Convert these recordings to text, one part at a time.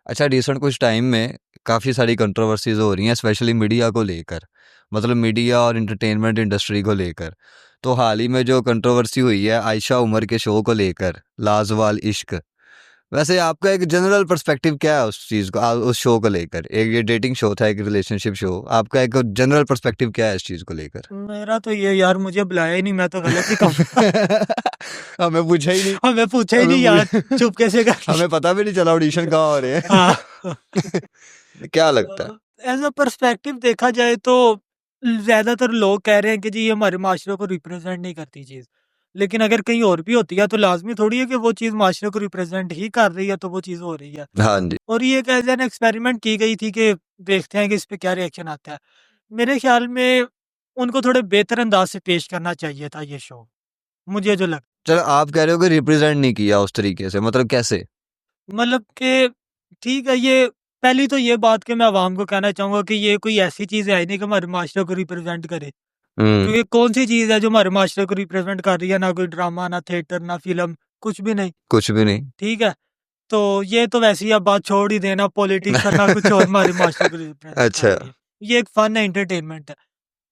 अच्छा, रिसेंट कुछ टाइम में काफ़ी सारी कंट्रोवर्सीज हो रही हैं, स्पेशली मीडिया को लेकर, मतलब मीडिया और इंटरटेनमेंट इंडस्ट्री को लेकर। तो हाल ही में जो कंट्रोवर्सी हुई है आयशा उमर के शो को लेकर, लाजवाल इश्क, वैसे आपका एक जनरल पर्सपेक्टिव क्या है उस चीज़ को, उस शो को लेकर? एक ये डेटिंग शो था, एक रिलेशनशिप शो, आपका एक जनरल पर्सपेक्टिव क्या है इस चीज़ को लेकर? मेरा तो ये यार, मुझे बुलाया ही नहीं, मैं तो गलत ही कहूँ। हमें पूछा ही नहीं। हमें पूछा ही हमें नहीं यार, पूछ- चुपके से कर हमें पता भी नहीं चला ऑडिशन कहाँ हो रहे हैं। हाँ। क्या लगता है? एज अ पर्सपेक्टिव देखा जाए तो ज्यादातर लोग कह रहे हैं कि जी ये हमारे माशरे को रिप्रेजेंट नहीं करती चीज, लेकिन अगर कहीं और भी होती है तो लाजमी थोड़ी है कि वो चीज माशरे को रिप्रेजेंट ही कर रही है, तो वो चीज हो रही है। हाँ जी। और ये एक एज एन एक्सपेरिमेंट की गई थी कि देखते हैं कि इस पे क्या रिएक्शन आता है। मेरे ख्याल में उनको थोड़े बेहतर अंदाज से पेश करना चाहिए था ये शो, मुझे जो लगता चलो, आप कह रहे हो कि रिप्रेजेंट नहीं किया उस तरीके से, मतलब कैसे? मतलब कि ठीक है, ये पहली तो ये बात कि मैं आवाम को कहना चाहूंगा कि ये कोई ऐसी चीज है ही नहीं कि हमारे माशरे को रिप्रेजेंट करे, हम्म। क्योंकि कौन सी चीज है जो हमारे माशरे को रिप्रेजेंट कर रही है? ना कोई ड्रामा, ना थिएटर, ना फिल्म, कुछ भी नहीं। कुछ भी नहीं। ठीक है, तो ये तो वैसे ही अब बात छोड़ ही देना, पॉलिटिक्स और ना कुछ और हमारे माशरे को रिप्रेजेंट कर अच्छा। रही है। ये एक फन है, एंटरटेनमेंट है।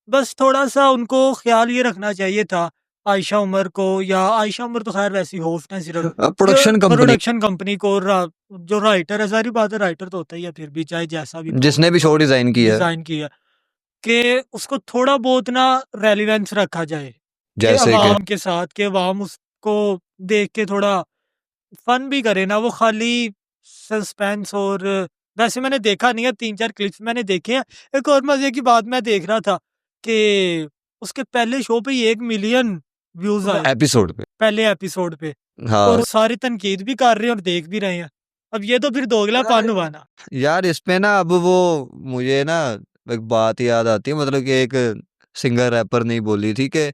बस थोड़ा-सा उनको ख़्याल ये रखना चाहिए था, आयशा उमर को, या आयशा उमर तो ख़ैर वैसे ही होस्ट हैं सिर्फ़, कि प्रोडक्शन कंपनी प्रोडक्शन कंपनी को जो राइटर है, ज़ाहिर बात है राइटर तो होता ही है फिर भी, चाहे जैसा भी जिसने भी शो डिजाइन किया, डिज़ाइन किया, कि उसको थोड़ा बहुत ना रेलेवेंस रखा जाए, कि जैसे कि अवाम के साथ, कि अवाम उसको देख के थोड़ा फन भी करे ना, वो खाली सस्पेंस। और वैसे मैंने देखा नहीं है, 3-4 क्लिप्स मैंने देखे हैं। एक और मज़े की बात मैं देख रहा था कि उसके पहले शो पे ही 1 मिलियन व्यूज़ आए, एपिसोड पे। पहले एपिसोड पे, और हाँ। सारी तनकीद भी कर रहे हैं और देख भी रहे हैं। अब ये तो फिर दोगलापन हुआ ना। यार इस पे ना अब वो, मुझे ना एक बात याद आती है, मतलब कि एक सिंगर रैपर ने बोली थी कि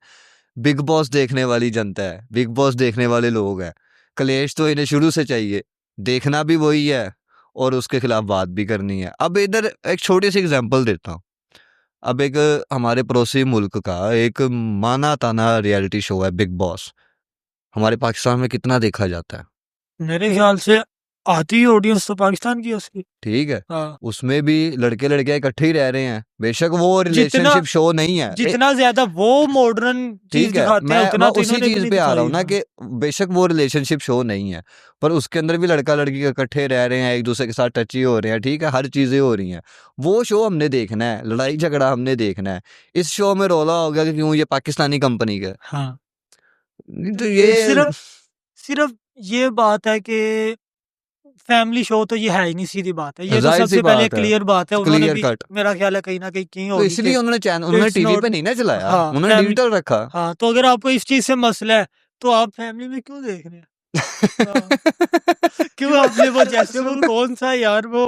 बिग बॉस देखने वाली जनता है, बिग बॉस देखने वाले लोग हैं, कलेश तो इन्हें शुरू से चाहिए, देखना भी वही है और उसके खिलाफ बात भी करनी है। अब इधर एक छोटी सी एग्जांपल देता हूँ। अब एक हमारे पड़ोसी मुल्क का एक माना ताना रियलिटी शो है बिग बॉस, हमारे पाकिस्तान में कितना देखा जाता है। मेरे ख्याल से आधी ऑडियंस तो पाकिस्तान की है उसकी। ठीक है, हाँ। उसमें भी लड़के लड़कियां इकट्ठे ही रह रहे हैं, बेशक वो जितना रिलेशनशिप शो नहीं है। जितना ज़्यादा वो मॉडर्न चीज़ ठीक है, दिखाते हैं, मैं उतना तो उसी इन्होंने भी चीज नहीं पे आ रहा दिखाई। हूँ ना हाँ। कि बेशक वो रिलेशनशिप शो नहीं है, पर उसके अंदर भी लड़का लड़की इकट्ठे रह रहे हैं, एक दूसरे के साथ टची हो रहे हैं, ठीक है, हर चीजें हो रही हैं। वो शो हमने देखना है, लड़ाई झगड़ा हमने देखना है। इस शो में रोला हो गया कि क्यों ये पाकिस्तानी कंपनी का है। हाँ। तो ये सिर्फ सिर्फ ये बात है कि फैमिली शो तो ये है ही नहीं, सीधी बात है। ये तो जाहिर सी सबसे पहले बात है, क्लियर बात है, उन्होंने क्लियर भी कट। मेरा ख्याल है कहीं न कहीं की तो होगी कि इसलिए उन्होंने चैनल, उन्होंने इट्स टीवी पे नॉट। नहीं ना चलाया, हाँ, उन्होंने फैमिली। डिजिटल रखा। हाँ, तो अगर आपको इस चीज़ से मसला है, तो आप फैमिली में क्यों देख रहे हैं? हाँ, क्यों आपने वो, जैसे वो कौन-सा यार वो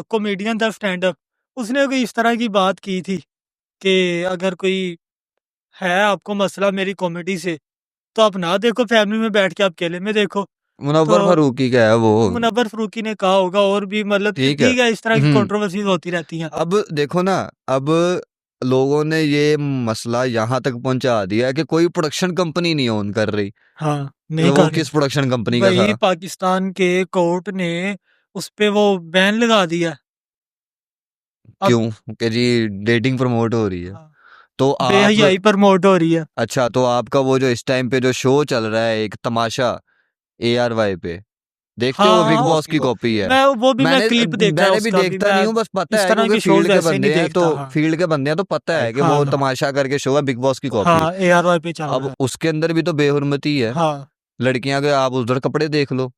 कॉमेडियन था स्टैंड अप, उसने कोई इस तरह की बात की थी कि अगर कोई है आपको मसला मेरी कॉमेडी से, तो आप ना देखो फैमिली में बैठ के, आप अकेले में देखो। तो मुनव्वर फारूकी का है वो। मुनव्वर फ़ारूकी ने कहा होगा, और भी मतलब कि ठीक है। ठीक है, इस तरह की कंट्रोवर्सीज़ होती रहती हैं। अब देखो ना, अब लोगों ने ये मसला यहाँ तक पहुंचा दिया है कि कोई प्रोडक्शन कंपनी नहीं ओन कर रही। हाँ, नहीं वो कर रही। किस प्रोडक्शन कंपनी का वही था? पाकिस्तान के कोर्ट ने उस पे वो बैन लगा दिया। अब क्यों? कि जी डेटिंग प्रमोट हो रही है। हाँ, तो आप, बेहयाई प्रमोट हो रही है। अच्छा, तो आपका वो जो इस टाइम पे जो शो चल रहा है एक तमाशा, ARY पे, देखते हो? वो बिग हाँ, बॉस की कॉपी है। मैं मैंने क्लिप देखा है मैंने भी उसका भी, देखता मैं नहीं हूँ, बस पता इस है तरह क्योंकि के शोज़ फील्ड के ऐसे नहीं बंदे हैं, तो देखता। हाँ। फील्ड के बंदे हैं, तो पता है कि वो हाँ, तमाशा करके शो है बिग बॉस की कॉपी। हाँ, ARY पे चल रहा अब है। उसके अंदर भी तो बेहुरमती है। हाँ, लड़कियां के आप उधर कपड़े देख लो,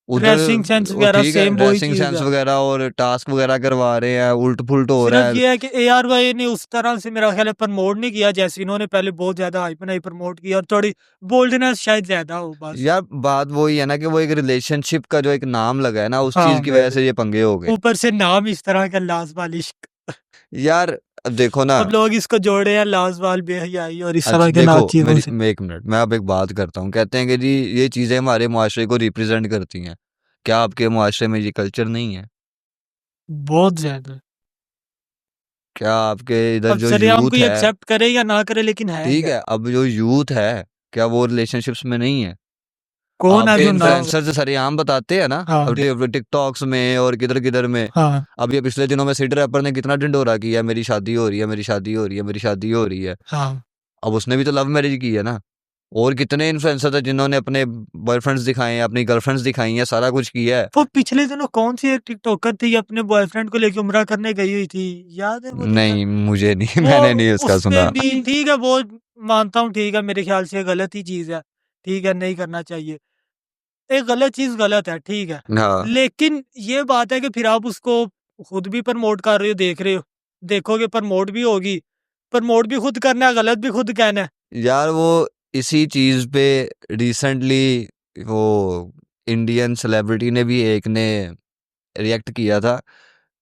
उधर ड्रेसिंग सेंस वो वगैरह ठीक है, सेम वही ड्रेसिंग चीज़ सेंस है। वगैरह और टास्क वगैरह करवा रहे हैं, उल्ट पुल्ट हो रहा सिर्फ है। ये है कि ARY ने उस तरह से मेरा ख्याल है प्रमोट नहीं किया जैसे इन्होंने पहले बहुत ज़्यादा हाइप बनाई, प्रमोट किया, और थोड़ी बोल्डनेस शायद ज़्यादा हो बस। यार बात वही है ना कि वो एक रिलेशनशिप का जो एक नाम लगा है ना, उस चीज हाँ, की वजह से ये पंगे हो गए। ऊपर से नाम इस तरह का, लाज़वाल इश्क। यार अब देखो ना, अब लोग इसको जोड़े हैं लाज़वाल, बेहयाई और इस तरह अच्छा के देखो, नाम चीज़ों मेरी से। एक मिनट, मैं अब एक बात करता हूँ। कहते हैं कि जी ये चीजें हमारे मुआशरे को रिप्रेजेंट करती हैं, क्या आपके मुआशरे में ये कल्चर नहीं है? बहुत ज़्यादा। क्या आपके इधर अब जो सरेआम यूथ कोई है, एक्सेप्ट करे या ना करे, लेकिन है। ठीक है, अब जो यूथ है, क्या वो रिलेशनशिप्स में नहीं है? कौन है आपके जो ना इन्फ्लुएंसर्स सरेआम बताते हैं ना, हाँ अब टिकटॉक्स में और किधर किधर में। हाँ अब ये पिछले दिनों में सिड रैपर ने कितना ढिंडोरा किया, मेरी शादी हो रही है, मेरी शादी हो रही है, मेरी शादी हो रही है। हाँ अब उसने भी तो लव मैरिज की है ना। और कितने इन्फ्लुएंसर थे जिन्होंने अपने बॉयफ्रेंड्स दिखाए हैं, अपनी गर्लफ्रेंड्स दिखाई हैं, सारा कुछ किया है। वो पिछले दिनों कौन सी एक टिकटॉकर थी अपने बॉयफ्रेंड को लेके उम्रा करने गई हुई थी, याद है वो दिखा नहीं मुझे नहीं वो मैंने नहीं उसका उस पे सुना। भी ठीक है, वो मानता हूँ, ठीक है, मेरे ख्याल से गलत ही चीज है, ठीक है, नहीं करना चाहिए। एक गलत चीज गलत है, ठीक है, हाँ लेकिन ये बात है कि फिर आप उसको खुद भी प्रमोट कर रहे हो, देख रहे हो, देखोगे प्रमोट भी होगी, प्रमोट भी खुद करना है, गलत भी खुद कहना है। यार, वो इसी चीज पे रिसेंटली वो इंडियन सेलिब्रिटी ने भी एक ने रिएक्ट किया था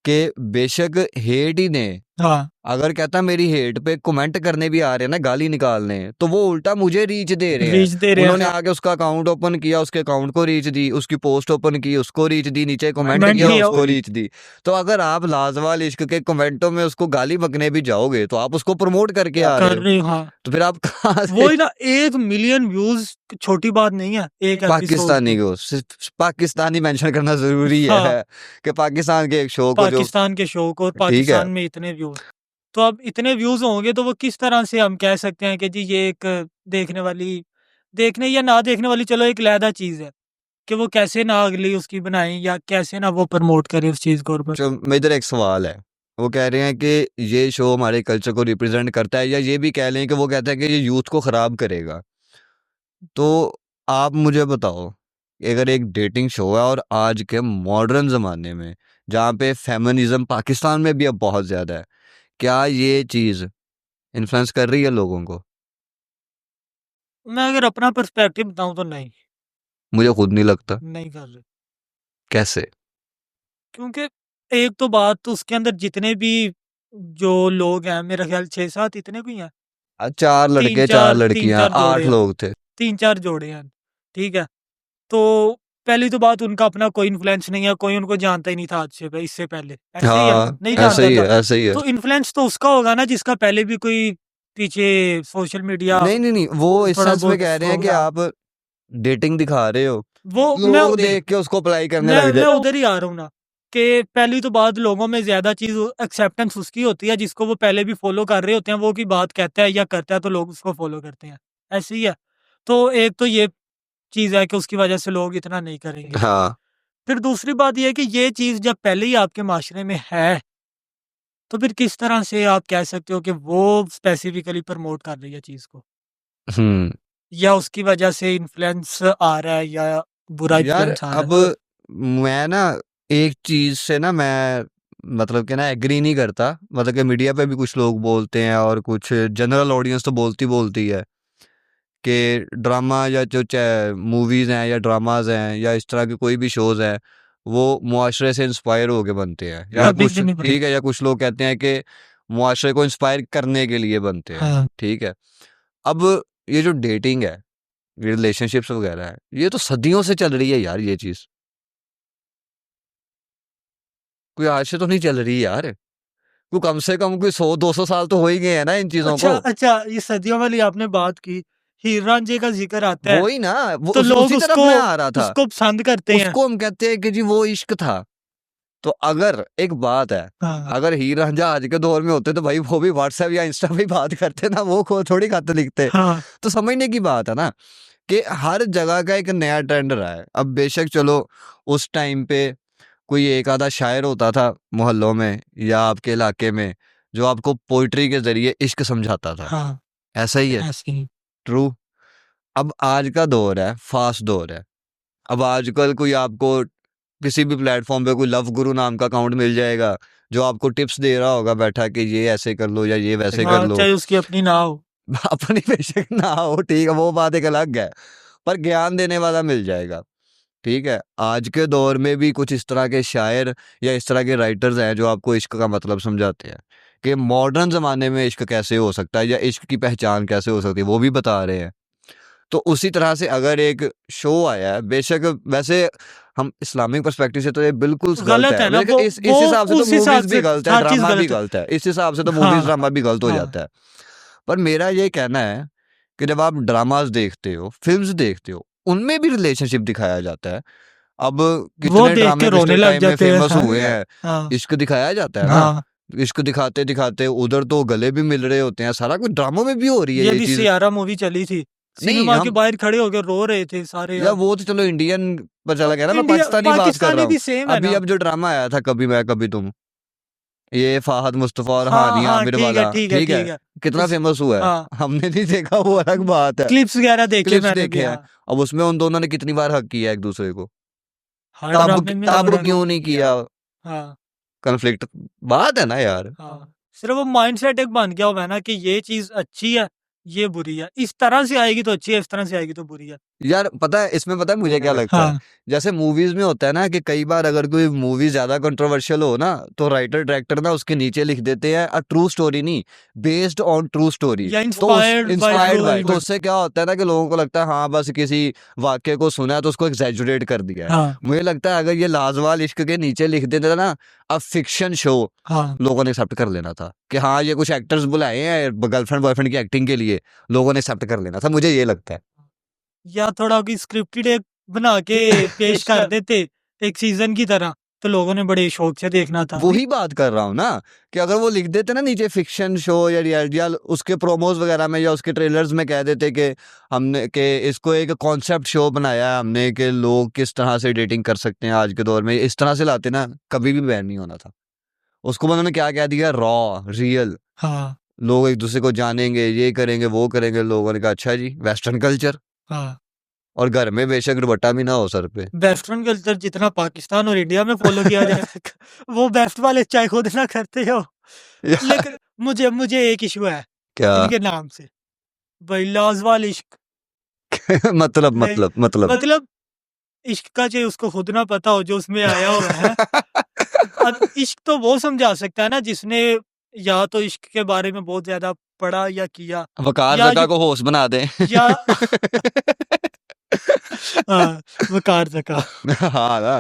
कि बेशक हेट ही ने, हाँ अगर कहता मेरी हेट पे कमेंट करने भी आ रहे हैं ना, गाली निकालने, तो वो उल्टा मुझे रीच दे रहे हैं। रीच दे रहे उन्होंने हैं, आके उसका अकाउंट ओपन किया, उसके अकाउंट को रीच दी, उसकी पोस्ट ओपन की, उसको रीच दी, नीचे कमेंट कमेंट किया, किया उसको रीच दी। तो अगर आप लाजवाल इश्क के कमेंटों में उसको गाली बकने भी जाओगे तो आप उसको प्रमोट करके आ रहे कर हो। रहे हो, हाँ। तो फिर आप कहाँ से वही ना, 1 मिलियन व्यूज छोटी बात नहीं है एक एपिसोड पाकिस्तानी की। को सिर्फ पाकिस्तानी मेंशन करना जरूरी हाँ, है कि पाकिस्तान के एक शो को जो पाकिस्तान के शो को और ठीक है। पाकिस्तान में इतने व्यूज, तो अब इतने व्यूज होंगे तो वो किस तरह से हम कह सकते हैं कि जी ये एक देखने वाली, देखने या ना देखने वाली, चलो एक लहदा चीज है कि वो कैसे ना अगली उसकी बनाए या कैसे ना वो प्रमोट करे उस चीज को, और बस। जो मेरे इधर एक सवाल है, वो कह रहे हैं कि ये शो हमारे कल्चर को रिप्रेजेंट करता है, या ये भी कह लें कि वो कहता है कि ये यूथ को खराब करेगा। तो आप मुझे बताओ, अगर एक डेटिंग शो है और आज के मॉडर्न ज़माने में जहाँ पे फेमिनिज्म पाकिस्तान में भी अब बहुत ज़्यादा है, क्या ये चीज़ इन्फ्लुएंस कर रही है लोगों को? मैं अगर अपना पर्सपेक्टिव बताऊं तो नहीं, मुझे खुद नहीं लगता। नहीं कर रहे, कैसे? क्योंकि एक तो बात, तो उसके अंदर जितने भी जो लोग हैं, मेरा ख्याल 6-7 इतने कोई हैं, चार तीन लड़के चार चार तीन लड़कियां चार जोड़े 8 हैं, लोग थे। 3-4 जोड़े हैं, ठीक है। तो पहली तो बात, उनका अपना कोई इन्फ्लुएंस नहीं है, कोई उनको जानता ही नहीं था आज से इससे पहले, ऐसे ही है, हाँ नहीं ऐसे जानता ही है, था। ऐसे ही है। तो इन्फ्लुएंस तो उसका होगा ना जिसका पहले भी कोई पीछे सोशल मीडिया नहीं नहीं नहीं, वो इस थोड़ा सेंस में बहुत कह रहे हैं कि आप डेटिंग दिखा रहे हो, वो मैं लोग देख के उसको अप्लाई करने लग मैं जाए। उधर ही आ रहा हूँ ना, कि पहली तो बात, लोगों में ज्यादा चीज एक्सेप्टेंस उसकी होती है जिसको वो पहले भी फॉलो कर रहे होते हैं, वो की बात कहता है या करता है तो लोग उसको फॉलो करते हैं, ऐसे ही है। तो एक तो ये चीज है कि उसकी वजह से लोग इतना नहीं करेंगे। हाँ फिर दूसरी बात ये है कि ये चीज जब पहले ही आपके माशरे में है, तो फिर किस तरह से आप कह सकते हो कि वो स्पेसिफिकली प्रमोट कर रही है चीज को, हम्म। या उसकी वजह से इन्फ्लुएंस आ रहा है या बुरा यार इन्फ्लुएंस आ रहा अब है। मैं ना एक चीज से ना मैं मतलब कि ना एग्री नहीं करता, मतलब कि मीडिया पे भी कुछ लोग बोलते हैं और कुछ जनरल ऑडियंस तो बोलती बोलती है कि ड्रामा या जो मूवीज हैं या ड्रामाज हैं या इस तरह के कोई भी शोज हैं, वो मुआशरे से इंस्पायर होके बनते हैं, या अभी कुछ भी नहीं पता। ठीक है, या कुछ लोग कहते हैं कि मुआशरे को इंस्पायर करने के लिए बनते हैं। हाँ, ठीक है। अब ये जो डेटिंग है, रिलेशनशिप्स वगैरह है, ये तो सदियों से चल रही है यार, ये चीज कोई आज से तो नहीं चल रही यार। कोई कम से कम कोई 100-200 साल तो हो ही गए हैं ना इन चीजों अच्छा को। अच्छा, ये सदियों वाली आपने बात की, हीर रांझे का जिक्र आता वो है, ही ना, वो तो लोग उसी तरफ उसको मैं आ रहा था। उसको पसंद करते हैं। उसको हम कहते हैं कि जी वो इश्क था। तो अगर एक बात है, हाँ अगर हीर रांझा आज के दौर में होते तो भाई वो भी व्हाट्सएप या इंस्टा पे ही बात करते ना, वो थोड़ी खत लिखते। हाँ तो समझने की बात है ना कि हर जगह का एक नया ट्रेंड रहा है। अब बेशक चलो उस टाइम पे कोई एक आधा शायर होता था मोहल्लों में या आपके इलाके में जो आपको पोइट्री के जरिए इश्क समझाता था, हाँ, ऐसा ही है। ऐसे ही। ट्रू। अब आज का दौर है, फास्ट दौर है। अब आजकल कोई आपको किसी भी प्लेटफॉर्म पे कोई लव गुरु नाम का अकाउंट मिल जाएगा जो आपको टिप्स दे रहा होगा बैठा कि ये ऐसे कर लो या ये वैसे कर हाँ, लो। चाहे उसकी अपनी ना हो। अपनी बेशक ना हो, ठीक है, वो बात एक अलग है, पर ज्ञान देने वाला मिल जाएगा। ठीक है। आज के दौर में भी कुछ इस तरह के शायर या इस तरह के राइटर्स हैं जो आपको इश्क का मतलब समझाते हैं कि मॉडर्न ज़माने में इश्क कैसे हो सकता है या इश्क की पहचान कैसे हो सकती है, वो भी बता रहे हैं। तो उसी तरह से अगर एक शो आया है, बेशक वैसे हम इस्लामिक पर्सपेक्टिव से तो ये बिल्कुल गलत गलत है, है ना लेकिन वो इस हिसाब से तो उस हिसाब मूवीज भी से गलत है, हर चीज ड्रामा भी गलत है। गलत है, इस हिसाब से तो मूवीज हाँ ड्रामा भी गलत हो हाँ जाता है। पर मेरा ये कहना है कि जब आप ड्रामास देखते हो, फिल्म्स देखते हो, उनमें भी रिलेशनशिप दिखाया जाता है। अब वो कितने देख ड्रामे के रोने पिछले लग टाइम में जाते हैं। फेमस हाँ हुए हैं, हाँ इश्क दिखाया जाता है ना, हाँ। इश्क दिखाते दिखाते उधर तो गले भी मिल रहे होते हैं, सारा कुछ ड्रामों में भी हो रही है ये ये भी चीज। सियारा मूवी चली थी, नहीं सिनेमा के हम, बाहर खड़े होकर रो रहे थे सारे या यार। वो तो चलो इंडियन पर चला गया ना, मैं इंडिया पाकिस्तानी बात कर रहा पाकिस्तानी हूँ। भी सेम है अभी ना। अब जो ड्रामा आया था कभी मैं कभी तुम, ये फाहद मुस्तफा और हाँ हानिया हाँ आमिर ठीक है वाला, ठीक है ठीक है, ठीक है। कितना उस फेमस हुआ है। हाँ हमने नहीं देखा वो अलग बात है, क्लिप्स वगैरह देखे क्लिप्स मैंने भी। देखे हैं। हाँ अब उसमें उन दोनों ने कितनी बार हक किया एक दूसरे को, हर तब ड्रामे में तब उन्होंने क्यों नहीं किया हाँ कन्फ्लिक्ट, बात है ना यार। हाँ। सिर्फ वो माइंडसेट एक बन गया हुआ है ना कि ये चीज अच्छी है, ये बुरी है, इस तरह से आएगी तो अच्छी है, इस तरह से आएगी तो बुरी है। यार पता है इसमें, पता है मुझे क्या लगता है, हाँ जैसे मूवीज में होता है ना कि कई बार अगर कोई मूवी ज्यादा कंट्रोवर्शियल हो ना, तो राइटर डायरेक्टर ना उसके नीचे लिख देते हैं अ ट्रू स्टोरी, नहीं, बेस्ड ऑन ट्रू स्टोरी। या तो उस inspired by inspired true bye, तो इवेंट। उससे क्या होता है ना कि लोगों को लगता है हाँ बस किसी वाक्य को सुना है तो उसको एग्जैजुरेट कर दिया है। हाँ मुझे लगता है अगर ये लाजवाल इश्क के नीचे लिख देते ना अब फिक्शन शो, हाँ। लोगों ने एक्सेप्ट कर लेना था कि हाँ ये कुछ एक्टर्स बुलाए हैं गर्लफ्रेंड बॉयफ्रेंड की एक्टिंग के लिए, लोगों ने एक्सेप्ट कर लेना था, मुझे ये लगता है। या थोड़ा कोई स्क्रिप्टेड एक बना के पेश कर देते एक सीजन की तरह, तो लोगों ने बड़े शौक से देखना था। वही बात कर रहा हूँ ना कि अगर वो लिख देते ना नीचे फिक्शन शो या रियलिटी, या उसके प्रोमोज वगैरह में या उसके ट्रेलर्स में कह देते कि हमने कि इसको एक कॉन्सेप्ट शो बनाया है हमने कि लोग किस तरह से डेटिंग कर सकते हैं आज के दौर में, इस तरह से लाते ना, कभी भी बैन नहीं होना था। उसको उन्होंने क्या कह दिया, रॉ, रियल, हाँ लोग एक दूसरे को जानेंगे, ये करेंगे वो करेंगे, लोगों ने कहा अच्छा जी वेस्टर्न कल्चर, हाँ। और घर में बेशक दुपट्टा भी ना हो सर पे। वेस्टर्न कल्चर जितना पाकिस्तान और इंडिया में फॉलो किया जा सकता, वो वेस्ट वाले चाहे खुद ना करते हो। यार लेकिन मुझे मुझे एक इशू है क्या इनके नाम से, भाई लाजवाल इश्क। मतलब नहीं, मतलब मतलब मतलब इश्क का चाहे उसको खुद ना पता हो जो उसमें आया हुआ है। अब इश्क तो वो समझा सकता है ना जिसने या तो इश्क के बारे में बहुत ज्यादा पढ़ा या किया, वकार या जका जो को होस्ट बना दें। या हाँ, वकार सका। हाँ ना,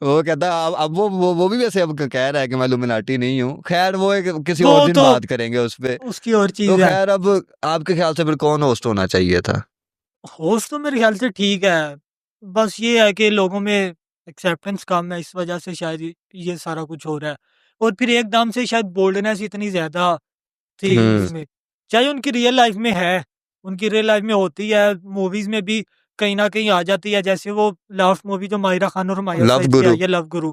वो कहता है अब वो भी वैसे अब कह रहा है कि मैं लुमिनाटी नहीं हूँ, खैर वो एक किसी वो और दिन तो बात करेंगे उस पे। उसकी और तो चीज है। खैर अब आपके ख्याल से फिर कौन होस्ट होना चाहिए था? होस्ट तो मेरे ख्याल से ठीक है, बस ये है कि लोगों में एक्सेप्टेंस कम है, इस वजह से शायद ये सारा कुछ हो रहा है। और फिर एकदम से शायद बोल्डनेस इतनी ज्यादा थी हम्म। उसमें, चाहे उनकी रियल लाइफ में है, उनकी रियल लाइफ में होती है, मूवीज में भी कहीं ना कहीं आ जाती है। जैसे वो लास्ट मूवी जो माहिरा खान और माहिर लव साहिब की गुरु। आई है, लव गुरु,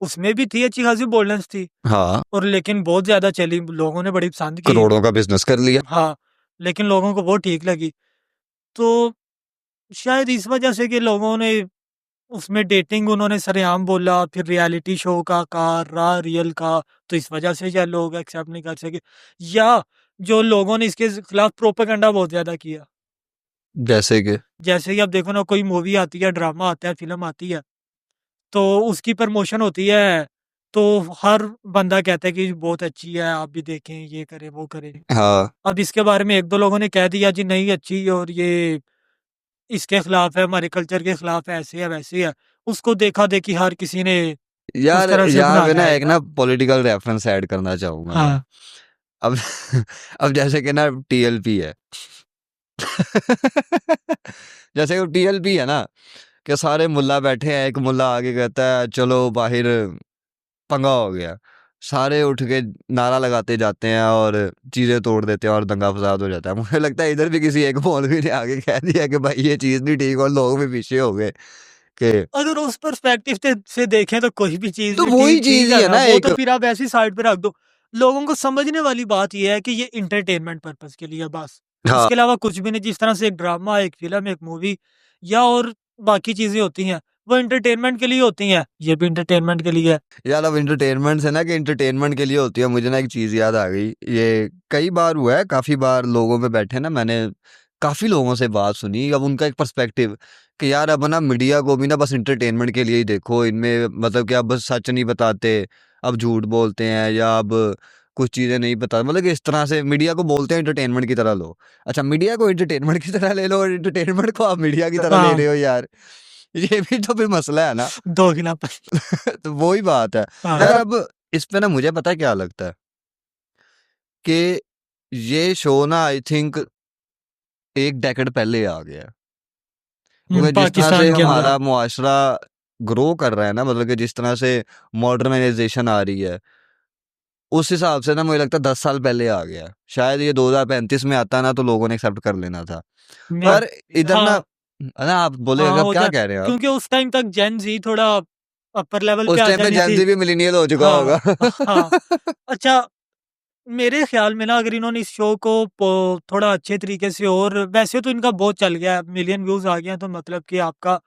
उसमें भी थी अच्छी खासी बोल्डनेस थी, हाँ, और लेकिन बहुत ज्यादा चली, लोगों ने बड़ी पसंद की। करोड़ों का बिजनेस कर लिया। हाँ, लेकिन लोगों को वो ठीक लगी। तो शायद इस वजह से कि लोगों ने उसमें डेटिंग उन्होंने सरेआम बोला, फिर रियलिटी शो का रहा रियल का, तो इस वजह से शायद लोग एक्सेप्ट नहीं कर सके। या जो लोगों ने इसके खिलाफ प्रोपेगेंडा बहुत ज्यादा किया, जैसे कि जैसे कि अब देखो ना, कोई मूवी आती है, ड्रामा आता है, फिल्म आती है, तो उसकी प्रमोशन होती है, तो हर बंदा कहता है कि बहुत अच्छी है, आप भी देखें, ये करें वो करें। हाँ अब इसके बारे में एक दो लोगों ने कह दिया जी नहीं अच्छी, और ये इसके खिलाफ है, हमारे कल्चर के खिलाफ है, ऐसे है वैसे है, उसको देखा देखी हर किसी ने उस यार, तरह से यहाँ पे बनाया ना है। एक ना पॉलिटिकल रेफरेंस ऐड करना चाहूंगा मैं। हाँ अब अब जैसे कि ना टीएलपी है। जैसे वो टीएलपी है ना कि सारे मुल्ला बैठे हैं, एक मुल्ला आगे कहता है चलो बाहर, पंगा हो गया, सारे उठ के नारा लगाते जाते हैं और चीजें तोड़ देते हैं और दंगा फसाद हो जाता है। मुझे लगता है इधर भी किसी एक मौलवी ने आगे कह दिया कि भाई ये चीज नहीं ठीक, और लोग भी पीछे हो गए कि अगर उस पर्सपेक्टिव से देखें तो कोई भी चीज तो भी वही ठीक चीज ठीक ही है है ना, ना वो एक। तो फिर आप ऐसी साइड पे रख दो। लोगों को समझने वाली बात यह है कि ये इंटरटेनमेंट पर्पस के लिए है, बस हाँ इसके अलावा कुछ भी नहीं। जिस तरह से एक ड्रामा, एक फिल्म, एक मूवी या और बाकी चीजें होती हैं, वो इंटरटेनमेंट के लिए होती हैं, ये भी इंटरटेनमेंट के लिए है। यार, अब इंटरटेनमेंट से ना कि इंटरटेनमेंट के लिए होती है, मुझे ना एक चीज याद आ गई। ये कई बार हुआ है, काफी बार लोगों में बैठे ना, मैंने काफी लोगों से बात सुनी, अब उनका एक पर्सपेक्टिव कि यार अब ना मीडिया को भी ना बस इंटरटेनमेंट के लिए ही देखो, इनमें मतलब कि अब बस सच नहीं बताते, अब झूठ बोलते हैं, या अब कुछ चीजें नहीं बता, मतलब कि इस तरह से मीडिया को बोलते हैं इंटरटेनमेंट की तरह लो। अच्छा, मीडिया को इंटरटेनमेंट की तरह ले लो और इंटरटेनमेंट को आप मीडिया की तरह ले हाँ, रहे हो यार, ये भी तो फिर मसला है ना। दो गिलापन। तो वही बात है यार। हाँ अब इस पे ना मुझे पता है क्या लगता है कि ये शो ना आई थिंक एक डेकेड पहले आ गया है। क्योंकि जिस तरह से पाकिस्तान के अंदर। हमारा मुआशरा ग्रो कर रहा है ना, मतलब कि जिस तरह से मॉडर्नाइजेशन आ रही है, उस हिसाब से ना मुझे लगता है 10 साल पहले आ गया। शायद ये 2035 में आता ना तो लोगों ने एक्सेप्ट कर लेना था। मैं पर इधर ना, हाँ ना आप बोले हाँ अब हो क्या जा, कह रहे हैं आप? क्योंकि उस टाइम तक जेन जी थोड़ा अपर लेवल पे उस आ टाइम पे जानी थी। जेन भी मिलीनियल हो चुका हाँ होगा। हाँ। अच्छा, मेरे ख्याल में ना अगर इन्होंने इस शो को थोड़ा अच्छे तरीके से, और वैसे तो इनका बहुत चल गया है, मिलियन व्यूज आ गए हैं, तो मतलब कि आपका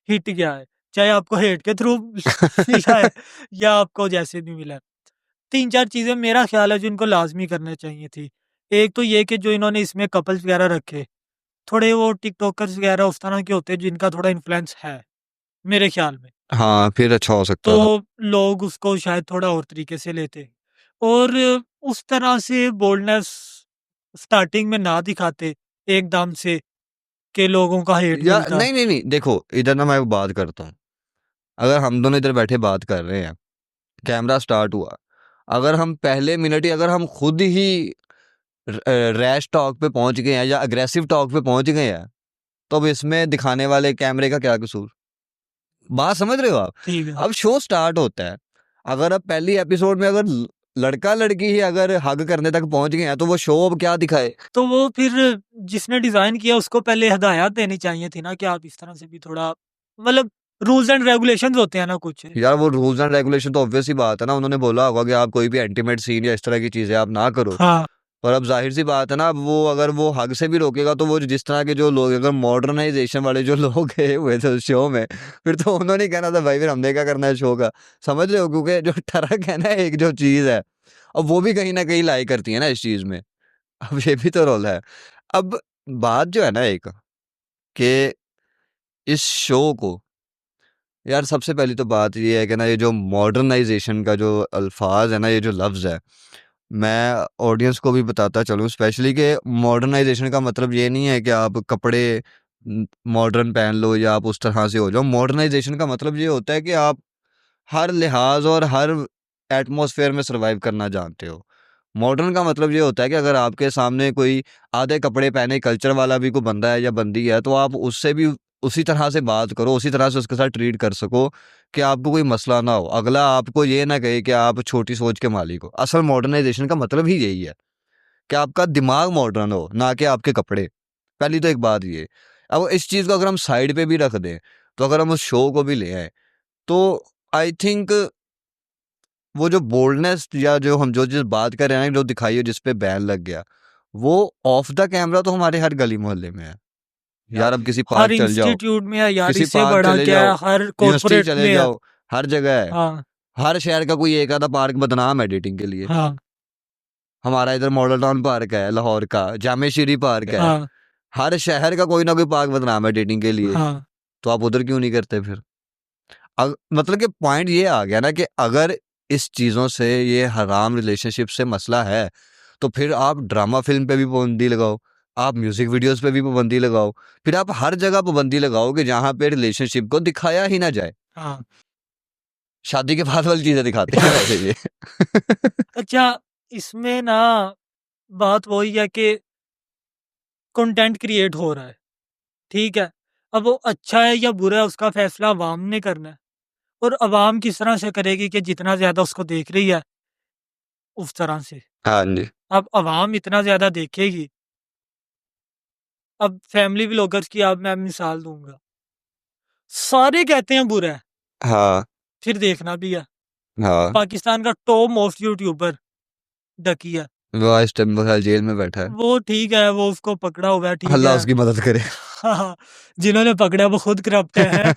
हिट गया है, चाहे आपको हेट के थ्रू मिला है या आपको जैसे भी मिला है। तीन चार चीजें मेरा ख्याल है जो इनको लाजमी करना चाहिए थी। एक तो ये कि जो इन्होंने इसमें कपल्स वगैरह रखे, थोड़े वो टिकटॉकर्स वगैरह उस तरह के होते हैं जिनका थोड़ा इन्फ्लुएंस है मेरे ख्याल में, हाँ, फिर अच्छा हो तो सकता था। लोग उसको शायद थोड़ा और तरीके से लेते, और उस तरह से बोल्डनेस स्टार्टिंग में ना दिखाते एकदम से कि लोगों का हेट या मिलता। नहीं नहीं नहीं, देखो इधर ना मैं एक बात करता हूँ। अगर हम दोनों इधर बैठे बात कर रहे हैं, कैमरा स्टार्ट हुआ, अगर हम पहले मिनट ही अगर हम खुद ही रैश टॉक पे पहुंच गए हैं या अग्रेसिव टॉक पे पहुंच गए हैं, तो अब इसमें दिखाने वाले कैमरे का क्या कसूर? बात समझ रहे हो आप? ठीक है। अब शो स्टार्ट होता है, अगर अब पहली एपिसोड में अगर लड़का लड़की ही अगर हग करने तक पहुंच गए हैं, तो वो शो अब क्या दिखाए? तो वो फिर जिसने डिजाइन किया उसको पहले हदायत देनी चाहिए थी ना कि आप इस तरह से भी थोड़ा, मतलब रूल्स एंड रेगुलेशंस होते हैं ना कुछ। यार वो रूल्स एंड रेगुलेशन तो ऑब्वियस ही बात है ना, उन्होंने बोला होगा कि आप कोई भी एंटीमेट सीन या इस तरह की चीजें आप ना करो। हाँ पर अब जाहिर सी बात है ना, अब वो अगर वो हग से भी रोकेगा तो वो जिस तरह के जो लोग, अगर मॉडर्नाइजेशन वाले जो लोग गए हुए थे उस शो में, फिर तो उन्होंने ही कहना था भाई फिर हमने क्या करना है शो का? समझ रहे हो? क्योंकि जो ठरक है ना, एक जो चीज है, अब वो भी कहीं ना कहीं लाई करती है ना इस चीज में। अब ये भी तो रोल है। अब बात जो है ना एक, कि इस शो को, यार सबसे पहली तो बात ये है कि ना, ये जो मॉडर्नाइजेशन का जो अल्फाज है ना, ये जो लफ्ज़ है, मैं ऑडियंस को भी बताता चलूँ स्पेशली कि मॉडर्नाइजेशन का मतलब ये नहीं है कि आप कपड़े मॉडर्न पहन लो या आप उस तरह से हो जाओ। मॉडर्नाइजेशन का मतलब ये होता है कि आप हर लिहाज और हर एटमॉस्फेयर में सर्वाइव करना जानते हो। मॉडर्न का मतलब ये होता है कि अगर आपके सामने कोई आधे कपड़े पहने कल्चर वाला भी कोई बंदा है या बंदी है, तो आप उससे भी उसी तरह से बात करो, उसी तरह से उसके साथ ट्रीट कर सको कि आपको कोई मसला ना हो, अगला आपको ये ना कहे कि आप छोटी सोच के मालिक हो। असल मॉडर्नाइजेशन का मतलब ही यही है कि आपका दिमाग मॉडर्न हो, ना कि आपके कपड़े। पहली तो एक बात ये। अब इस चीज़ को अगर हम साइड पे भी रख दें, तो अगर हम उस शो को भी ले आए, तो आई थिंक वो जो बोल्डनेस या जो हम जो जिस बात कर रहे हैं ना, जो दिखाई है जिस पे बैन लग गया, वो ऑफ द कैमरा तो हमारे हर गली मोहल्ले में है। यार अब किसी हर पार्क चल जाओ, इंस्टीट्यूट में है यार, किसी इससे पार्क बड़ा चले क्या जाओ, है, हर यूनिवर्सिटी कॉर्पोरेट चले में है। जाओ, हर जगह है। हाँ हर शहर का कोई एक आधा पार्क बदनाम है डेटिंग के लिए। हाँ हमारा इधर मॉडल टाउन पार्क है लाहौर का, जामे शीरी पार्क है। हाँ हर शहर का कोई ना कोई पार्क बदनाम है डेटिंग के लिए। हाँ तो आप उधर क्यों नहीं करते फिर? मतलब कि पॉइंट ये आ गया ना कि अगर इस चीज़ों से, ये हराम रिलेशनशिप से मसला है, तो फिर आप ड्रामा फिल्म पे भी पाबंदी लगाओ, आप म्यूजिक वीडियोस पे भी पाबंदी लगाओ, फिर आप हर जगह पाबंदी लगाओ कि जहाँ पे रिलेशनशिप को दिखाया ही ना जाए। हाँ। शादी के बाद वाली चीज़ें दिखाते हैं वैसे ये। अच्छा, इसमें ना बात वही है कि कंटेंट क्रिएट हो रहा है, ठीक है? अब वो अच्छा है या बुरा है उसका फैसला अवाम ने करना है, और अवाम किस तरह से करेगी कि जितना ज़्यादा उसको देख रही है, उस तरह से। हाँ जी। अब अवाम इतना ज़्यादा देखेगी, अब फैमिली व्लॉगर्स की अब मैं मिसाल दूँगा। सारे कहते हैं बुरा है, हाँ। फिर देखना भी है। हाँ। पाकिस्तान का टॉप मोस्ट यूट्यूबर डकी है। वो इस टाइम बहरहाल जेल में बैठा है। वो ठीक है, वो उसको पकड़ा हुआ है, ठीक अल्लाह है। उसकी मदद करे। हाँ, जिन्होंने पकड़ा वो खुद करप्ट हैं।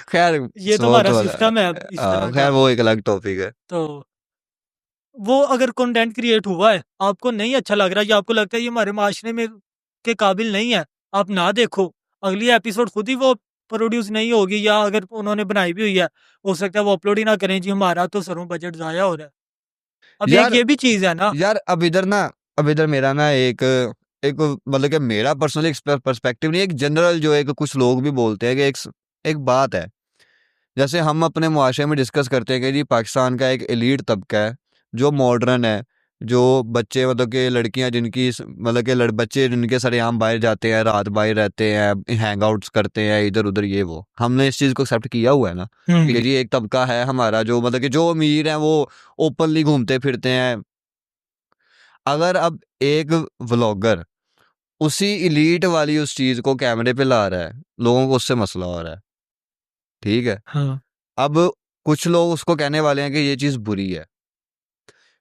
खैर, ये तो सोच हमारा वाला। सिस्टम है अब इस तरह खैर का। वो एक अलग टॉपिक है। तो वो अगर कंटेंट क्रिएट हुआ है, आपको नहीं अच्छा लग रहा है या आपको लगता है ये हमारे माशरे में के काबिल नहीं है, आप ना देखो। अगली एपिसोड खुद ही वो प्रोड्यूस नहीं होगी, या अगर उन्होंने बनाई भी हुई है, हो सकता है वो अपलोड ही ना करें जी, हमारा तो सरों बजट ज़ाया हो रहा है। अब एक यार ये भी चीज़ है ना। यार अब इधर मेरा ना एक एक मतलब कि मेरा पर्सनली पर्सपेक्टिव नहीं, एक जनरल जो एक कुछ लोग भी बोलते हैं कि एक बात है। जैसे हम अपने मुआशरे में डिस्कस करते हैं कि जी पाकिस्तान का एक एलीट तबका है जो मॉडर्न है, जो बच्चे मतलब कि लड़कियां जिनकी मतलब कि बच्चे जिनके सरेआम बाहर जाते हैं, रात बाहर रहते हैं, हैंग आउट्स करते हैं इधर उधर, ये वो हमने इस चीज़ को एक्सेप्ट किया हुआ है ना कि जी एक तबका है हमारा जो मतलब कि जो अमीर है वो ओपनली घूमते फिरते हैं। अगर अब एक व्लॉगर उसी इलीट वाली उस चीज़ को कैमरे पे ला रहा है, लोगों को उससे मसला हो रहा है, ठीक है। हाँ अब कुछ लोग उसको कहने वाले हैं कि ये चीज़ बुरी है,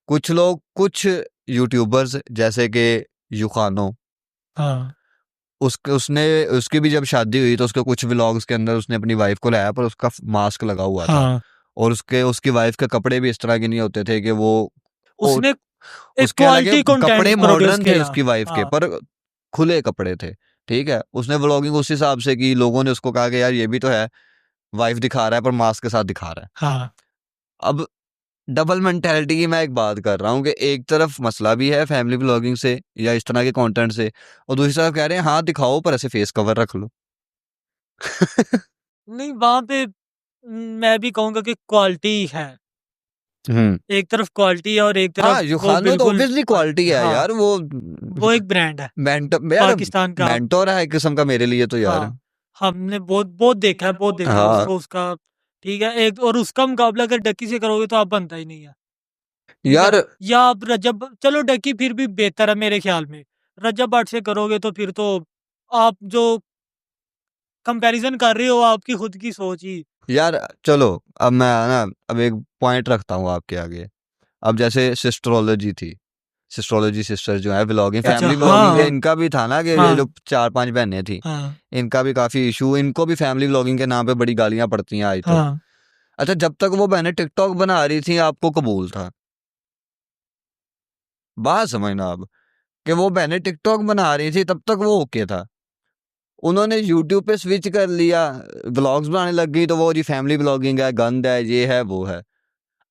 कुछ लोग कुछ यूट्यूबर्स जैसे कि युखानो, हाँ उसके उसने उसकी भी जब शादी हुई तो उसके कुछ व्लॉग्स के अंदर उसने अपनी वाइफ को लाया पर उसका मास्क लगा हुआ था, हाँ और उसकी वाइफ के कपड़े भी इस तरह के नहीं होते थे कि वो ओ, उसने एक उसके हालांकि क्वालिटी कंटेंट कपड़े प्रोड्यूस मॉडर्न थे किया। उसकी वाइफ के, हाँ पर खुले कपड़े थे, ठीक है। उसने व्लॉगिंग उस हिसाब से की, लोगों ने उसको कहा कि यार ये भी तो है, वाइफ दिखा रहा है पर मास्क के साथ दिखा रहा है। हाँ अब डबल मेंटेलिटी की मैं एक बात कर रहा हूँ कि एक तरफ मसला भी है फैमिली ब्लॉगिंग से या इस तरह के कंटेंट से, और दूसरी तरफ कह रहे हैं हाँ दिखाओ पर ऐसे फेस कवर रख लो। नहीं वहां पे मैं भी कहूंगा कि क्वालिटी है। हम्म। एक तरफ क्वालिटी है और एक हाँ, तरफ वो यूखानो तो बिल्कुल ऑब्वियसली क्वालिटी है हाँ यार, वो वो एक ब्रांड है मेंटो यार, पाकिस्तान का। मेंटोर है एक किस्म का मेरे लिए तो यार। हाँ हमने बहुत बहुत देखा है, बहुत देखा है हाँ उसको, उसका ठीक है। एक और उसका मुकाबला अगर डक्की से करोगे तो आप बनता ही नहीं है, ठीक है। यार, या आप रजब, चलो डक्की फिर भी बेहतर है मेरे ख्याल में। रजब भट्ट से करोगे तो फिर तो आप जो कंपैरिजन कर रहे हो आपकी खुद की सोच ही। यार चलो, अब मैं ना अब एक पॉइंट रखता हूँ आपके आगे। अब जैसे सिस्ट्रोलॉजी थी, सिस्ट्रोलॉजी सिस्टर जो है व्लॉगिंग अच्छा फैमिली व्लॉगिंग है, हाँ इनका भी था ना कि ये जो हाँ 4-5 बहनें थी, हाँ इनका भी काफी इशू, इनको भी फैमिली व्लॉगिंग के नाम पे बड़ी गालियां पड़ती हैं आज तक। हाँ अच्छा, जब तक वो बहनें टिकटॉक बना रही थी आपको कबूल था, बात समझना अब, कि वो बहनें टिकटॉक बना रही थी तब तक वो ओके था। उन्होंने यूट्यूब पे स्विच कर लिया, व्लॉग्स बनाने लग गई तो वो जी फैमिली व्लॉगिंग है, गंद है, ये है वो है।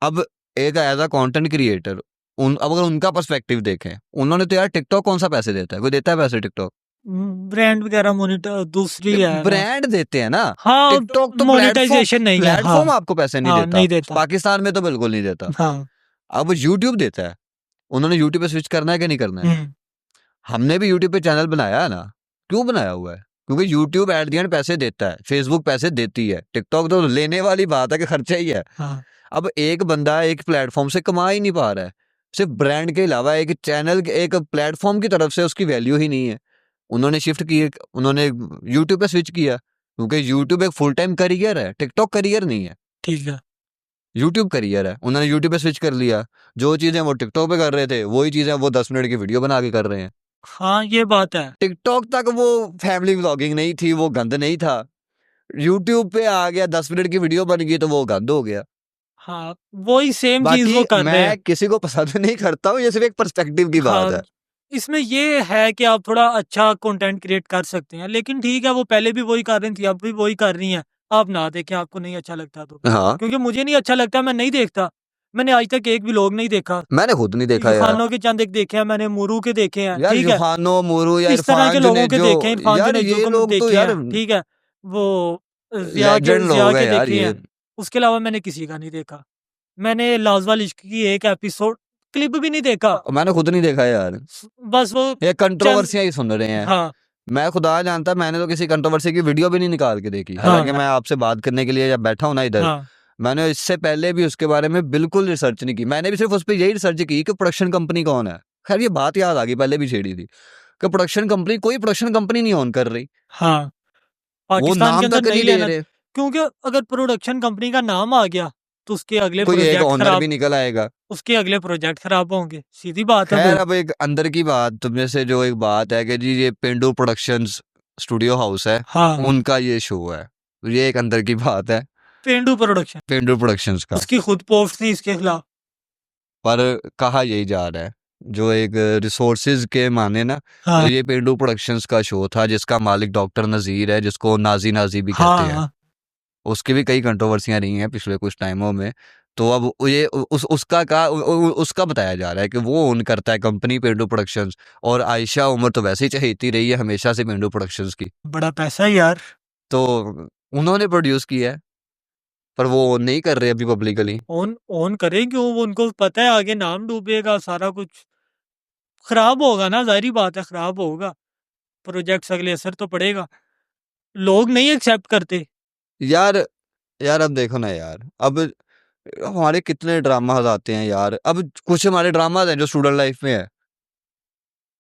अब एक एज अ कंटेंट क्रिएटर, अब अगर उनका पर्सपेक्टिव देखें, उन्होंने तो यार टिकटॉक कौन सा पैसे देता है, कोई देता है पैसे टिकटॉक? ब्रांड वगैरह मोनिटर दूसरी है ना। ब्रांड देते हैं ना। हाँ टिकटॉक तो प्लेटफॉर्म मोनेटाइजेशन नहीं है। हाँ प्लेटफॉर्म आपको पैसे नहीं हाँ देता, नहीं देता। पाकिस्तान में तो बिल्कुल नहीं देता। हाँ अब यूट्यूब देता है, उन्होंने यूट्यूब पे स्विच करना है कि नहीं करना है? हम्म हमने भी यूट्यूब पे चैनल बनाया है ना, क्यों बनाया हुआ है? क्योंकि यूट्यूब एट द एंड पैसे देता है, फेसबुक पैसे देती है, टिकटॉक तो लेने वाली बात है कि खर्चा ही है। हाँ अब एक बंदा एक प्लेटफॉर्म से कमा ही नहीं पा रहा है, सिर्फ ब्रांड के अलावा एक चैनल एक प्लेटफॉर्म की तरफ से उसकी वैल्यू ही नहीं है। उन्होंने शिफ्ट की, उन्होंने यूट्यूब पे स्विच किया, क्योंकि यूट्यूब एक फुल टाइम करियर है, टिकटॉक करियर नहीं है, ठीक है। यूट्यूब करियर है। उन्होंने यूट्यूब पे स्विच कर लिया, जो चीज़ें वो टिकटॉक पे कर रहे थे वही चीज़ें वो 10 मिनट की वीडियो बना के कर रहे हैं। हाँ ये बात है। टिकटॉक तक वो फैमिली व्लॉगिंग नहीं थी, वो गंद नहीं था, यूट्यूब पे आ गया 10 मिनट की वीडियो बन गई तो वो गंद हो गया। हाँ वही सेम चीज बाकी वो कर रहे हैं। मैं किसी को पसंद नहीं करता हूँ, ये सिर्फ एक पर्सपेक्टिव की बात हाँ है। इसमें ये है कि आप थोड़ा अच्छा कंटेंट क्रिएट कर सकते हैं, लेकिन ठीक है वो पहले भी वही कर रही थी अब भी वही कर रही हैं। आप ना देखें, आपको नहीं अच्छा लगता तो, हाँ, क्योंकि मुझे नहीं अच्छा लगता, मैं नहीं देखता। मैंने आज तक एक भी लोग नहीं देखा। मैंने खुद नहीं देखा यार। यूखानों के चंद एक देखे हैं मैंने, मुरू के देखे हैं, यार ठीक है। यूहानो, मोरू या इस तरह के इरफान लोगों के जुनेजो, देखे हैं, इरफान यार जुनेजो ये को लोग तो देखे यार हैं, ठीक है। वो लेजेंड जिया लोग हैं के यार देखे ये। हैं। उसके अलावा मैंने किसी का नहीं देखा। मैंने लाजवाल इश्क की एक एपिसोड क्लिप भी नहीं देखा। मैंने खुद नहीं देखा यार, बस वो ये चंद कंट्रोवर्सियां ही सुन रहे हैं। हाँ मैं खुदा जानता, मैंने तो किसी कंट्रोवर्सी की वीडियो भी नहीं निकाल के देखी, हालांकि हाँ मैं आपसे बात करने के लिए जब बैठा हूं ना इधर, हाँ मैंने इससे पहले भी उसके बारे में बिल्कुल रिसर्च नहीं की। मैंने भी सिर्फ उस पर यही रिसर्च की कि प्रोडक्शन कंपनी कौन है। खैर ये बात याद आ गई, पहले भी छेड़ी थी कि प्रोडक्शन कंपनी, कोई प्रोडक्शन कंपनी नहीं ऑन कर रही, हाँ वो पाकिस्तान के नाम अंदर तक नहीं नहीं दे लेना। रहे, क्योंकि अगर प्रोडक्शन कंपनी का नाम आ गया तो उसके अगले कोई एक प्रोजेक्ट ओनर भी खराब, निकल आएगा। उसके अगले प्रोजेक्ट खराब होंगे, सीधी बात है खैर फिर। अब एक अंदर की बात तुमने से जो एक बात है कि जी ये पेंडू प्रोडक्शंस स्टूडियो हाउस है, हाँ उनका ये शो है, तो ये एक अंदर की बात है पेंडू प्रोडक्शन, पेंडू प्रोडक्शंस का। उसकी खुद पोस्ट थी इसके खिलाफ। पर कहा यही जा रहा है, जो एक रिसोर्सेज के माने ना, तो हाँ ये पेंडू प्रोडक्शंस का शो था जिसका मालिक डॉक्टर नज़ीर है, जिसको नाजी नाजी भी कहते हैं। हाँ उसकी भी कई कंट्रोवर्सियां रही हैं पिछले कुछ टाइमों में। तो अब ये उसका बताया जा रहा है कि वो ओन करता है कंपनी पेंडू प्रोडक्शंस, और आयशा उमर तो वैसे ही चहेती रही है हमेशा से पेंडू प्रोडक्शंस की, बड़ा पैसा है यार। तो उन्होंने प्रोड्यूस किया है। पर वो ऑन नहीं कर रहे अभी पब्लिकली। ऑन ऑन करें क्यों, वो उनको पता है आगे नाम डूबेगा, सारा कुछ खराब होगा ना, जाहिर बात है खराब होगा, प्रोजेक्ट्स अगले असर तो पड़ेगा, लोग नहीं एक्सेप्ट करते। यार यार अब देखो ना यार, अब हमारे कितने ड्रामाज आते हैं यार। अब कुछ हमारे ड्रामाज हैं जो स्टूडेंट लाइफ में है,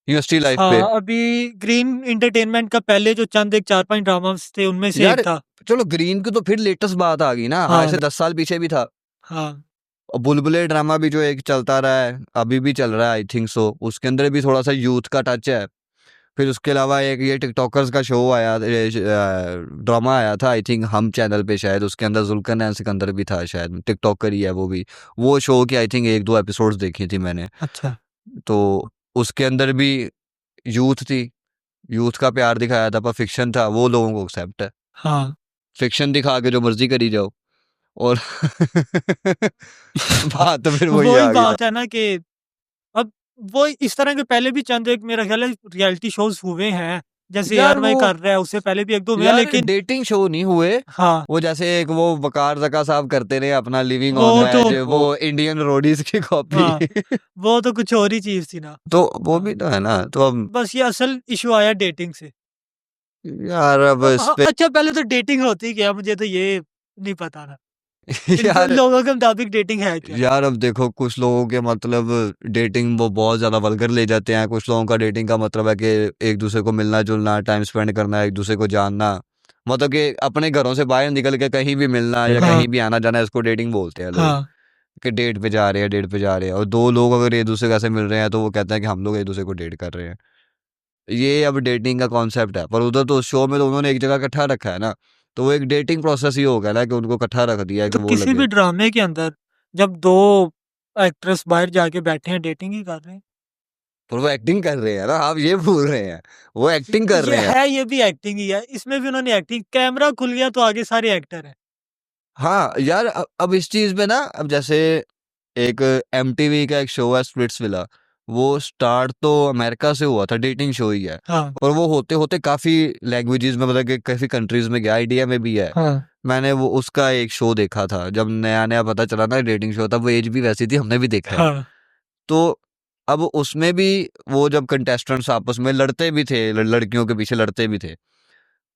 यूनिवर्सिटी लाइफ पे। हाँ, अभी ग्रीन एंटरटेनमेंट का पहले जो चंद एक 4-5 ड्रामास थे उनमें से एक यार था। चलो ग्रीन की तो फिर लेटेस्ट बात आ गई ना, आज हाँ से 10 साल पीछे भी था। हाँ और बुलबुले ड्रामा भी जो एक चलता रहा है, अभी भी चल रहा है आई थिंक सो, उसके अंदर भी थोड़ा सा यूथ का टच है। फिर उसके अलावा एक ये टिकटॉकर्स का शो आया, ड्रामा आया था आई थिंक हम चैनल पे शायद, उसके अंदर जुल्करनैन सिकंदर भी था, शायद टिकटॉकर ही है वो भी। वो शो की आई थिंक 1-2 एपिसोड्स देखी थी मैंने। अच्छा तो उसके अंदर भी यूथ थी, यूथ का प्यार दिखाया था, पर फिक्शन था, वो लोगों को एक्सेप्ट है। हाँ फिक्शन दिखा के जो मर्जी करी जाओ। और बात तो फिर वही वही आ गई ना। बात है ना कि अब वो इस तरह के पहले भी चंद एक मेरा ख्याल है रियलिटी शोज हुए हैं, जैसे यार यार वो मैं कर रहा है उससे पहले भी एक दो हुए हैं, यार लेकिन डेटिंग शो नहीं हुए। हाँ वो जैसे एक वो वकार जका साहब करते रहे अपना लिविंग वो ऑन तो वेज, वो इंडियन रोडीज की कॉपी। हाँ वो तो कुछ और ही चीज थी ना। तो वो हाँ भी तो है ना, तो अब बस ये असल इशू आया डेटिंग से। यार अब इस हाँ, पे अच्छा पहले तो डेटिंग होती क्या, मुझे तो ये नहीं पता था इनको यार लोगों के मुताबिक डेटिंग है क्या। यार अब देखो कुछ लोगों के मतलब डेटिंग वो बहुत ज्यादा वल्गर ले जाते हैं। कुछ लोगों का डेटिंग का मतलब है कि एक दूसरे को मिलना जुलना, टाइम स्पेंड करना, एक दूसरे को जानना, मतलब कि अपने घरों से बाहर निकल के कहीं भी मिलना या हाँ कहीं भी आना जाना, इसको डेटिंग बोलते हैं लोग। हाँ कि डेट पे जा रहे हैं, डेट पे जा रहे हैं, और दो लोग अगर एक दूसरे को ऐसे मिल रहे हैं तो वो कहते हैं कि हम लोग एक दूसरे को डेट कर रहे हैं। ये अब डेटिंग का कॉन्सेप्ट है, पर उधर तो शो में तो उन्होंने एक जगह इकट्ठा रखा है ना, तो वो एक डेटिंग प्रोसेस ही हो गया ना कि उनको इकट्ठा रख दिया है कि तो वो किसी लगे। भी ड्रामे के अंदर जब दो एक्ट्रेस बाहर जाके बैठे हैं डेटिंग ही कर रहे हैं। पर वो एक्टिंग कर रहे हैं ना, आप ये भूल रहे हैं, वो एक्टिंग कर ये रहे हैं। है, ये भी एक्टिंग ही है, इसमें भी उन्होंने एक्टिंग, कैमरा खुल गया तो आगे सारे एक्टर हैं। हाँ यार अब इस चीज में ना, अब जैसे एक एमटीवी का एक शो है स्प्लिट्सविला, वो स्टार्ट तो अमेरिका से हुआ था, डेटिंग शो ही है, हाँ और वो होते होते काफी लैंग्वेजेस में, मतलब कि काफी कंट्रीज में गया, इंडिया में भी है। हाँ मैंने वो उसका एक शो देखा था जब नया नया पता चला ना डेटिंग शो, तब वो एज भी वैसी थी, हमने भी देखा है। हाँ तो अब उसमें भी वो जब कंटेस्टेंट्स आपस में लड़ते भी थे, लड़कियों के पीछे लड़ते भी थे,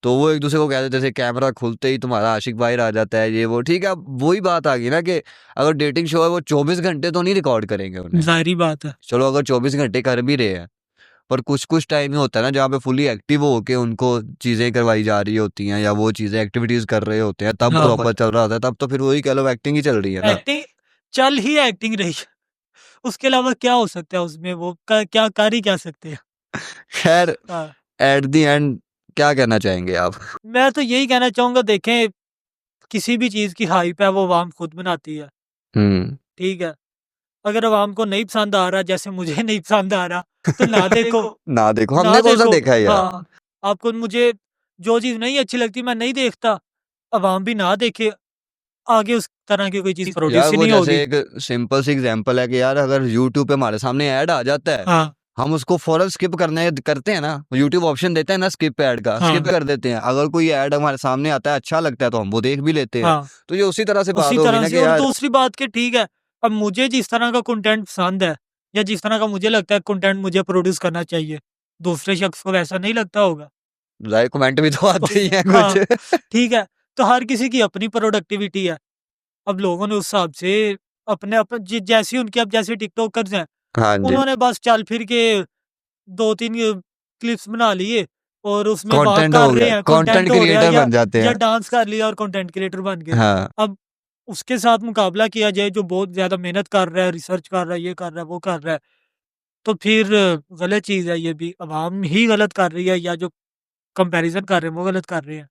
तो वो एक दूसरे को कहते थे जैसे कैमरा खुलते ही तुम्हारा आशिक बाहर आ जाता है, ये वो ठीक है। अब वही बात आ गई ना कि अगर डेटिंग शो है वो 24 घंटे तो नहीं रिकॉर्ड करेंगे उन्हें। जाहिर बात है। चलो अगर 24 घंटे कर भी रहे हैं, पर कुछ कुछ टाइम ही होता है ना जहाँ पे फुली एक्टिव होके उनको चीजें करवाई जा रही होती हैं, या वो चीजें एक्टिविटीज कर रहे होते हैं, तब हाँ प्रॉपर चल रहा होता है, तब तो फिर वही कह लो एक्टिंग ही चल रही है ना। एक्टिंग चल ही एक्टिंग रही है, उसके अलावा क्या हो सकता है उसमें, वो क्या कर ही क्या सकते हैं। खैर हाँ एट द एंड क्या कहना चाहेंगे आप? मैं तो यही कहना चाहूंगा, देखें किसी भी चीज की हाइप है वो आवाम खुद बनाती है, हम्म। ठीक है। अगर आवाम को नहीं पसंद आ रहा, जैसे मुझे नहीं पसंद आ रहा, तो ना देखो। ना देखो, ना हमने कौन सा देखो देखा है यार। हाँ, आपको मुझे जो चीज नहीं अच्छी लगती मैं नहीं देखता, अवाम भी ना देखे, आगे उस तरह की कोई चीज यार प्रोड्यूस ही वो नहीं जैसे होगी। एक सिंपल सी एग्जांपल है कि यार अगर यूट्यूब पे हमारे सामने ऐड आ जाता है, हाँ हम उसको फौरन स्किप करने करते हैं ना, यूट्यूब ऑप्शन देता है ना स्किप ऐड का, हाँ स्किप कर देते हैं। अगर कोई ऐड हमारे सामने आता है अच्छा लगता है तो हम वो देख भी लेते हैं। हाँ तो ये उसी तरह से बात उसी होगी तरह ना से। कि और यार दूसरी बात कि ठीक है, अब मुझे जिस तरह का कंटेंट पसंद है या जिस तरह का मुझे लगता है कंटेंट मुझे प्रोड्यूस करना चाहिए, दूसरे शख्स को वैसा नहीं लगता होगा। लाइक कमेंट भी तो आते ही हैं हाँ कुछ। ठीक है, तो हर किसी की अपनी प्रोडक्टिविटी है। अब लोगों ने उस हिसाब से अपने अपने जैसी उनकी, अब जैसे टिकटॉकर्स हैं, हाँ जी। उन्होंने बस चल फिर के 2-3 क्लिप्स बना लिए और उसमें वाक कंटेंट कर हो रहे गया, हैं, कंटेंट कंटेंट हो रहा है, क्रिएटर बन जाते या हैं। डांस कर लिया और कंटेंट क्रिएटर बन गए। हाँ अब उसके साथ मुकाबला किया जाए जो बहुत ज़्यादा मेहनत कर रहा है, रिसर्च कर रहा है, ये कर रहा है, वो कर रहा है, तो फिर गलत चीज़ है ये भी, अवाम ही गलत कर रही है, या जो कंपैरिज़न कर रहे हैं वो गलत कर रहे हैं।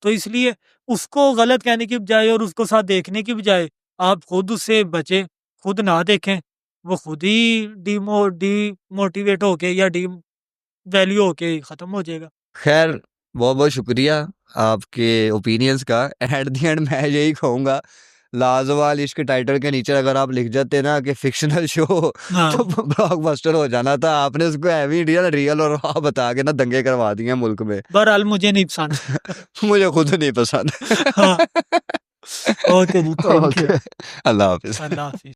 तो इसलिए उसको गलत कहने की बजाय और उसको साथ देखने की बजाय आप खुद उससे बचें, खुद ना देखें, वो खुद ही डीमोटिवेट होके या वैल्यू होके ख़त्म हो जाएगा। खैर बहुत बहुत शुक्रिया आपके ओपिनियंस का। एट द एंड मैं यही कहूँगा, लाजवाब इश्क टाइटल के नीचे अगर आप लिख जाते ना कि फिक्शनल शो, तो हाँ, ब्लॉकबस्टर हो जाना था। आपने उसको हैवी रियल रियल और रॉ बता के ना दंगे करवा दिए मुल्क में। बहरहाल मुझे नहीं पसंद। मुझे खुद नहीं पसंद। हाँ। ओके जी, थैंक यू। ओके, अल्लाह हाफ़िज़। अल्लाह हाफ़िज़।